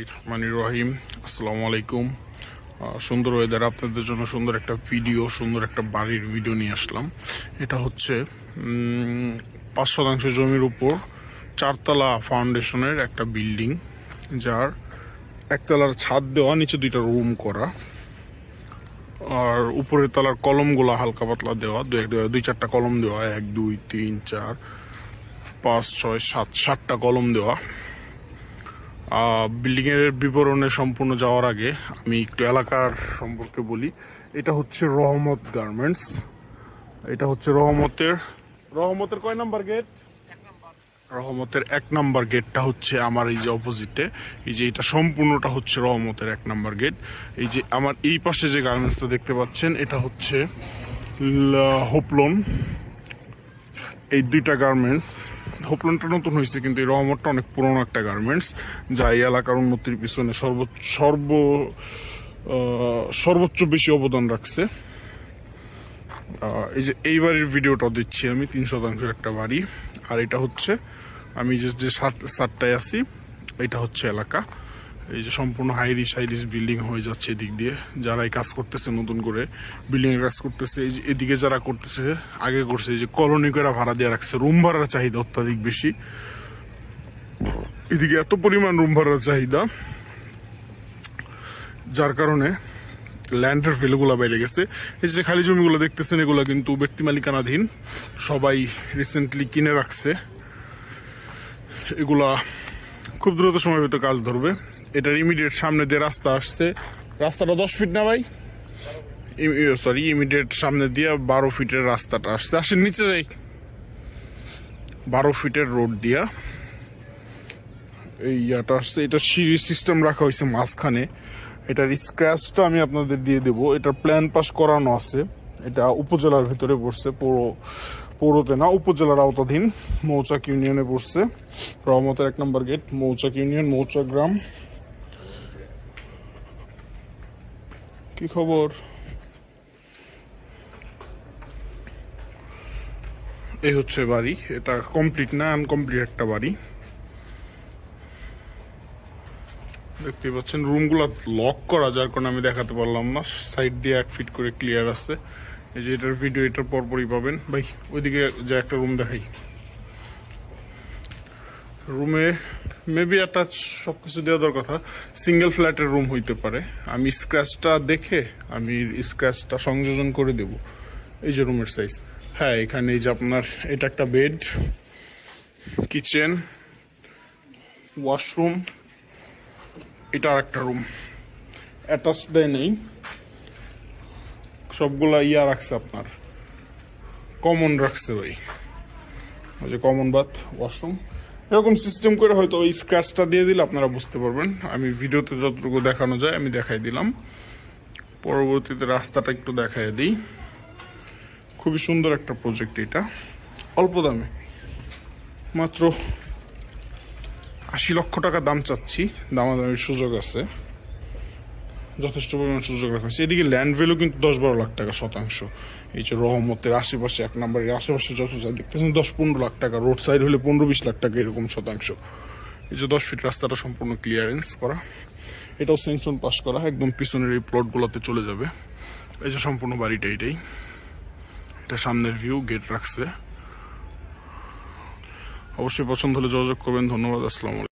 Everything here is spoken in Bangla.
রহমানির রহিম। আসসালামু আলাইকুম। সুন্দর ওয়েদার, আপনাদের জন্য সুন্দর একটা ভিডিও, সুন্দর একটা বাড়ির ভিডিও নিয়ে আসলাম। এটা হচ্ছে 5 শতাংশ জমির উপর 4তলা ফাউন্ডেশনের একটা বিল্ডিং, যার একতলার ছাদ দেওয়া, নিচে 2টা রুম করা, আর উপরের তলার কলমগুলো হালকা পাতলা দেওয়া, 2-4টা কলম দেওয়া, 1 2 3 4 5 6 7 7টা কলম দেওয়া। বিল্ডিংয়ের বিবরণে সম্পূর্ণ যাওয়ার আগে আমি একটু এলাকার সম্পর্কে বলি। এটা হচ্ছে রহমত গার্মেন্টস। এটা হচ্ছে রহমতের কয় নাম্বার গেট? রহমতের 1 নাম্বার গেটটা হচ্ছে আমার এই যে অপোজিটে, এই যে এটা সম্পূর্ণটা হচ্ছে রহমতের 1 নাম্বার গেট। এই যে আমার এই পাশে যে গার্মেন্টসটা দেখতে পাচ্ছেন, এটা হচ্ছে হোপলন। এই 2টা গার্মেন্টস, হোপলনটা নতুন হয়েছে, কিন্তু এই রহমতটা অনেক পুরনো একটা গার্মেন্টস, যা এই এলাকার উন্নতির পিছনে সর্বোচ্চ বেশি অবদান রাখছে। এই যে এই বাড়ির ভিডিওটা দিচ্ছি আমি, 3 শতাংশের একটা বাড়ি। আর এটা হচ্ছে আমি যে সাতটায় আছি, এটা হচ্ছে এলাকা। এই যে সম্পূর্ণ হাইরিস বিল্ডিং হয়ে যাচ্ছে এদিক দিয়ে, যারা এই কাজ করতেছে, নতুন করে বিল্ডিং এর কাজ করতেছে। এই যে এদিকে যারা করতেছে, আগে করছে, এই যে কলোনি করে ভাড়া দিয়ে রাখছে। রুম ভাড়ার চাহিদা অত্যাধিক বেশি, এদিকে এত পরিমাণ রুম ভাড়ার চাহিদা, যার কারণে ল্যান্ডের ভ্যালুগুলো বেড়ে গেছে। এই যে খালি জমিগুলো দেখতেছেন, এগুলো কিন্তু ব্যক্তি মালিকানাধীন, সবাই রিসেন্টলি কিনে রাখছে। এগুলা খুব দ্রুত সময়ের ভিতরে কাজ ধরবে। এটার ইমিডিয়েট সামনে দিয়ে রাস্তা আসছে, রাস্তাটা 10 ফিট না ভাই, সরি, ইমিডিয়েট সামনে দিয়ে 12 ফিটের রাস্তাটা আসছে। আসেন নিচে যাই। 12 ফিটের রোড দিয়া এই ইয়াটা আসছে। এটা সিঁড়ি সিস্টেম রাখা হয়েছে মাঝখানে। এটার স্ক্র্যাচটা আমি আপনাদের দিয়ে দেবো। এটার প্ল্যান পাস করানো আছে। এটা উপজেলার ভিতরে পড়ছে, পৌরতে না, উপজেলার আওতাধীন মৌচাক ইউনিয়নে পড়ছে। রহমতের 1 নাম্বার গেট, মৌচাক ইউনিয়ন, মৌচাক গ্রাম। কি খবর? এই হচ্ছে বাড়ি। এটা কমপ্লিট না, আনকমপ্লিট একটা বাড়ি। দেখতে পাচ্ছেন রুমগুলো লক করা, যার কারণে আমি দেখাতে পারলাম না। সাইড দিয়ে 1 ফিট করে ক্লিয়ার আছে। এই যে এটার ভিডিও এটার পরপরই পাবেন। ভাই ওইদিকে যে একটা রুম দেখাই, রুমে মেবি অ্যাটাচ সবকিছু দেওয়া দরকার কথা। সিঙ্গেল ফ্ল্যাটের রুম হইতে পারে। আমি স্ক্র্যাচটা দেখে আমি স্ক্র্যাচটা সংযোজন করে দেব। এই যে রুমের সাইজ, হ্যাঁ, এখানে এই যে আপনার এটা একটা বেড, কিচেন, ওয়াশরুম, এটা আর একটা রুম। অ্যাটাচ দেয় নেই, সবগুলা ইয়া রাখছে, আপনার কমন রাখছে ভাই। ওই যে কমন বাথ, ওয়াশরুম, এরকম সিস্টেম করে হয়তো ওই স্ক্র্যাচটা দিয়ে দিলে আপনারা বুঝতে পারবেন। আমি ভিডিওতে যতটুকু দেখানো যায় আমি দেখাই দিলাম। পরবর্তীতে রাস্তাটা একটু দেখাই দিই। খুবই সুন্দর একটা প্রজেক্ট এটা, অল্প দামে, মাত্র 80 লক্ষ টাকা দাম চাচ্ছি। দামাদামির সুযোগ আছে, যথেষ্ট পরিমাণ সুযোগ রাখা হয়েছে। এদিকে ল্যান্ড ভ্যালু কিন্তু 10-12 লাখ টাকা শতাংশ। এই যে রহমতের আশেপাশে 1 নম্বরের আশেপাশে যত যা দেখতেছেন, 10-15 লাখ টাকা, রোড সাইড হলে 15-20 লাখ টাকা, এরকম শতাংশ। এই যে 10 ফিট রাস্তাটা সম্পূর্ণ ক্লিয়ারেন্স করা, এটাও স্যাংশন পাস করা, একদম পিছনের এই প্লটগুলোতে চলে যাবে। এই যে সম্পূর্ণ বাড়িটা এটাই, এটা সামনের ভিউ, গেট রাখছে। অবশ্যই পছন্দ হলে যোগাযোগ করবেন। ধন্যবাদ। আসসালামু আলাইকুম।